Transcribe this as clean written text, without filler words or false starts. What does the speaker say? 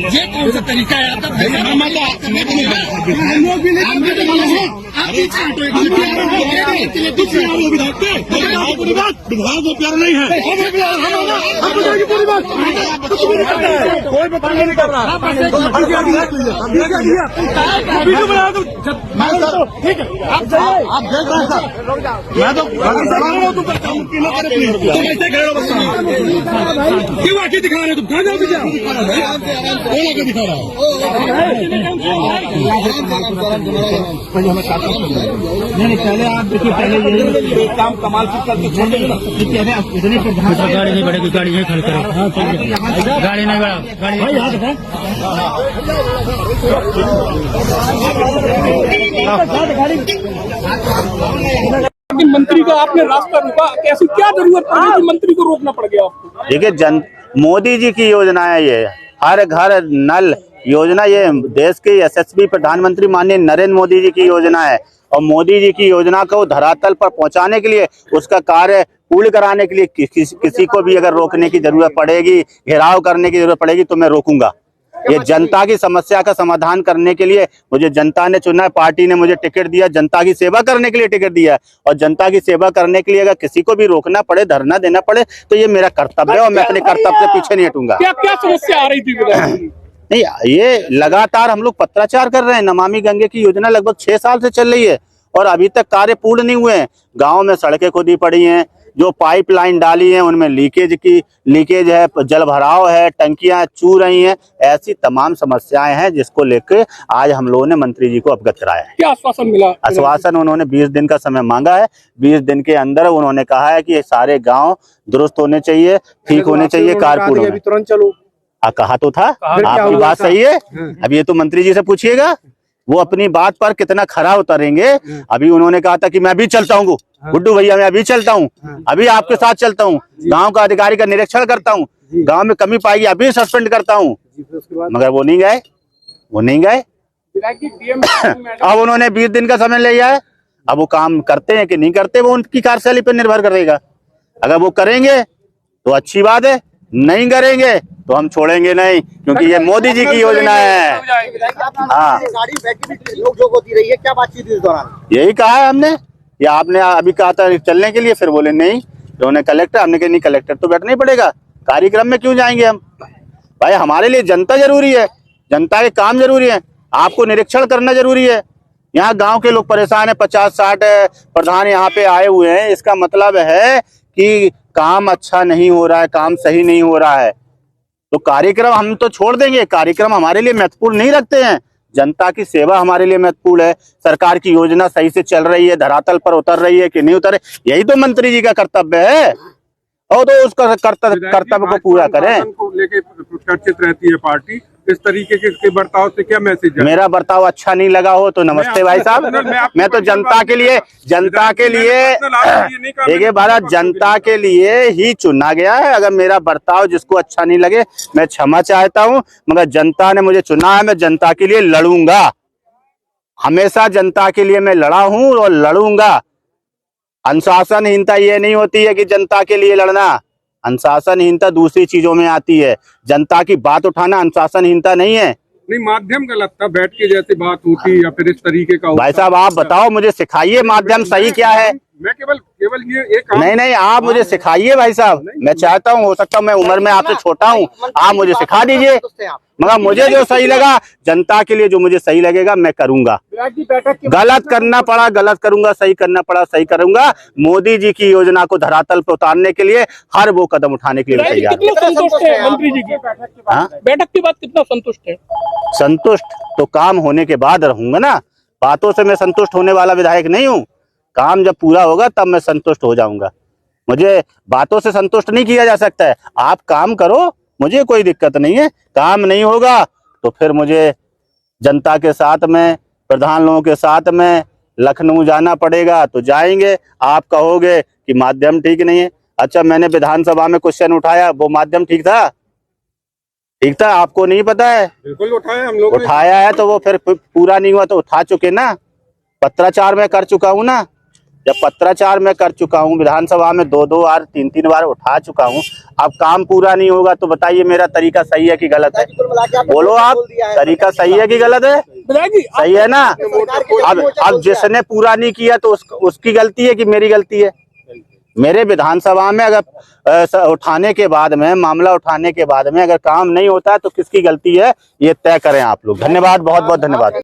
ये कौन सा तरीका है आपका? विभाग प्यार नहीं है, कोई बताने नहीं कर रहा। ठीक है, आप देख रहे हैं सर, मैं तो कैसे खड़े हो? क्यों आके दिखा रहे हो तुम? कहाँ जाओगे? दिखा रहा हूँ नहीं, पहले आप देखिए, पहले ये काम कमाल से करके इतनी गाड़ी नहीं बढ़ेगी, गाड़ी नहीं खड़ी करो, गाड़ी नहीं बढ़ा, गाड़ी मंत्री का आपने रास्ता रोका, कैसी क्या जरूरत पड़ी कि मंत्री को रोकना पड़ गया आपको? देखिए, मोदी जी की योजना है ये, हर घर नल योजना, ये देश के यशस्वी प्रधानमंत्री माननीय नरेंद्र मोदी जी की योजना है। और मोदी जी की योजना को धरातल पर पहुंचाने के लिए, उसका कार्य पूर्ण कराने के लिए किसी को भी अगर रोकने की जरूरत पड़ेगी, घेराव करने की जरूरत पड़ेगी, तो मैं रोकूंगा। ये जनता की समस्या का समाधान करने के लिए मुझे जनता ने चुना है, पार्टी ने मुझे टिकट दिया, जनता की सेवा करने के लिए टिकट दिया। और जनता की सेवा करने के लिए अगर किसी को भी रोकना पड़े, धरना देना पड़े, तो ये मेरा कर्तव्य है और मैं अपने कर्तव्य से पीछे नहीं हटूंगा। क्या क्या समस्या आ रही थी? नहीं, ये लगातार हम लोग पत्राचार कर रहे हैं। नमामि गंगे की योजना लगभग 6 साल से चल रही है और अभी तक कार्य पूर्ण नहीं हुए हैं। गाँव में सड़कें खोदी पड़ी हैं, जो पाइपलाइन डाली है उनमें लीकेज है, जल भराव है, टंकियां चू रही हैं। ऐसी तमाम समस्याएं हैं जिसको लेकर आज हम लोगों ने मंत्री जी को अवगत कराया है। क्या आश्वासन मिला? आश्वासन उन्होंने 20 दिन का समय मांगा है। 20 दिन के अंदर उन्होंने कहा है कि ये सारे गांव दुरुस्त होने चाहिए, ठीक होने चाहिए, कारपूर्ण। तुरंत चलो, कहा तो था। आपकी बात सही है। अब ये तो मंत्री जी से पूछिएगा, वो अपनी बात पर कितना खरा उतरेंगे। अभी उन्होंने कहा था कि मैं भी चलता हूँ गुड्डू भैया, मैं अभी चलता हूँ, अभी आपके साथ चलता हूँ, गांव का अधिकारी का निरीक्षण करता हूँ, गांव में कमी पाएगी अभी सस्पेंड करता हूँ, मगर वो नहीं गए। अब उन्होंने 20 दिन का समय लिया है। अब वो काम करते हैं कि नहीं करते, वो उनकी कार्यशैली पर निर्भर करेगा। अगर वो करेंगे तो अच्छी बात है, नहीं करेंगे तो हम छोड़ेंगे नहीं, क्योंकि ये मोदी जी की योजना है। हाँ, होती रही है, क्या बातचीत इस दौरान? यही कहा है हमने, या आपने अभी कहा था चलने के लिए, फिर बोले नहीं, उन्होंने कलेक्टर, हमने कहा नहीं कलेक्टर तो बैठना ही पड़ेगा, कार्यक्रम में क्यों जाएंगे हम? भाई हमारे लिए जनता जरूरी है, जनता के काम जरूरी है, आपको निरीक्षण करना जरूरी है। यहाँ गांव के लोग परेशान है, 50-60 प्रधान यहाँ पे आए हुए हैं, इसका मतलब है कि काम अच्छा नहीं हो रहा है, काम सही नहीं हो रहा है। तो कार्यक्रम हम तो छोड़ देंगे, कार्यक्रम हमारे लिए महत्वपूर्ण नहीं रखते हैं। जनता की सेवा हमारे लिए महत्वपूर्ण है। सरकार की योजना सही से चल रही है, धरातल पर उतर रही है कि नहीं उतर, यही तो मंत्री जी का कर्तव्य है। और तो उसका कर्तव्य को पूरा करें। लेके चर्चित रहती है पार्टी, इस तरीके के बर्ताव से क्या मैसेज है? मेरा बर्ताव अच्छा नहीं लगा हो तो नमस्ते भाई साहब, मैं तो जनता के लिए देखिए भारत जनता के लिए ही चुना गया है। अगर मेरा बर्ताव जिसको अच्छा नहीं लगे, मैं क्षमा चाहता हूं, मगर जनता ने मुझे चुना है, मैं जनता के लिए लड़ूंगा। हमेशा जनता के लिए मैं लड़ा हूं और लड़ूंगा। अनुशासनहीनता ये नहीं होती है कि जनता के लिए लड़ना, अनुशासनहीनता दूसरी चीजों में आती है। जनता की बात उठाना अनुशासनहीनता नहीं है। नहीं, माध्यम गलत था, बैठ के जैसे बात होती या फिर इस तरीके का। भाई साहब आप बताओ, मुझे सिखाइए माध्यम सही क्या है। मैं केवल ये एक नहीं, आप मुझे सिखाइए भाई साहब। मैं चाहता हूँ, हो सकता है मैं उम्र में आपसे छोटा हूँ, आप मुझे सिखा दीजिए, मगर मुझे जो सही लगा, जनता के लिए जो मुझे सही लगेगा मैं करूंगा। गलत करना पड़ा गलत करूंगा, सही करना पड़ा सही करूंगा। मोदी जी की योजना को धरातल पर उतारने के लिए हर वो कदम उठाने के लिए तैयार है। मंत्री जी की बैठक के बाद कितना संतुष्ट है? संतुष्ट तो काम होने के बाद रहूंगा ना, बातों से मैं संतुष्ट होने वाला विधायक नहीं हूँ। काम जब पूरा होगा तब मैं संतुष्ट हो जाऊंगा। मुझे बातों से संतुष्ट नहीं किया जा सकता है। आप काम करो, मुझे कोई दिक्कत नहीं है। काम नहीं होगा तो फिर मुझे जनता के साथ में, प्रधान लोगों के साथ में लखनऊ जाना पड़ेगा तो जाएंगे। आप कहोगे कि माध्यम ठीक नहीं है, अच्छा मैंने विधानसभा में क्वेश्चन उठाया, वो माध्यम ठीक था? ठीक था, आपको नहीं पता है? बिल्कुल उठाया, हम लोग उठाया है, तो वो फिर पूरा नहीं हुआ तो उठा चुके ना, पत्राचार में कर चुका हूं ना। जब पत्राचार मैं कर चुका हूँ, विधानसभा में 2-2 बार 3-3 बार उठा चुका हूँ, अब काम पूरा नहीं होगा तो बताइए मेरा तरीका सही है कि गलत है? कुल मिला के आपने बोलो आप, बोल दिया है। तरीका सही है कि गलत है? सही है ना? अब जिसने पूरा नहीं किया तो उसकी गलती है कि मेरी गलती है? मेरे विधानसभा में अगर उठाने के बाद में, मामला उठाने के बाद में अगर काम नहीं होता है तो किसकी गलती है, ये तय करें आप लोग। धन्यवाद, बहुत बहुत धन्यवाद।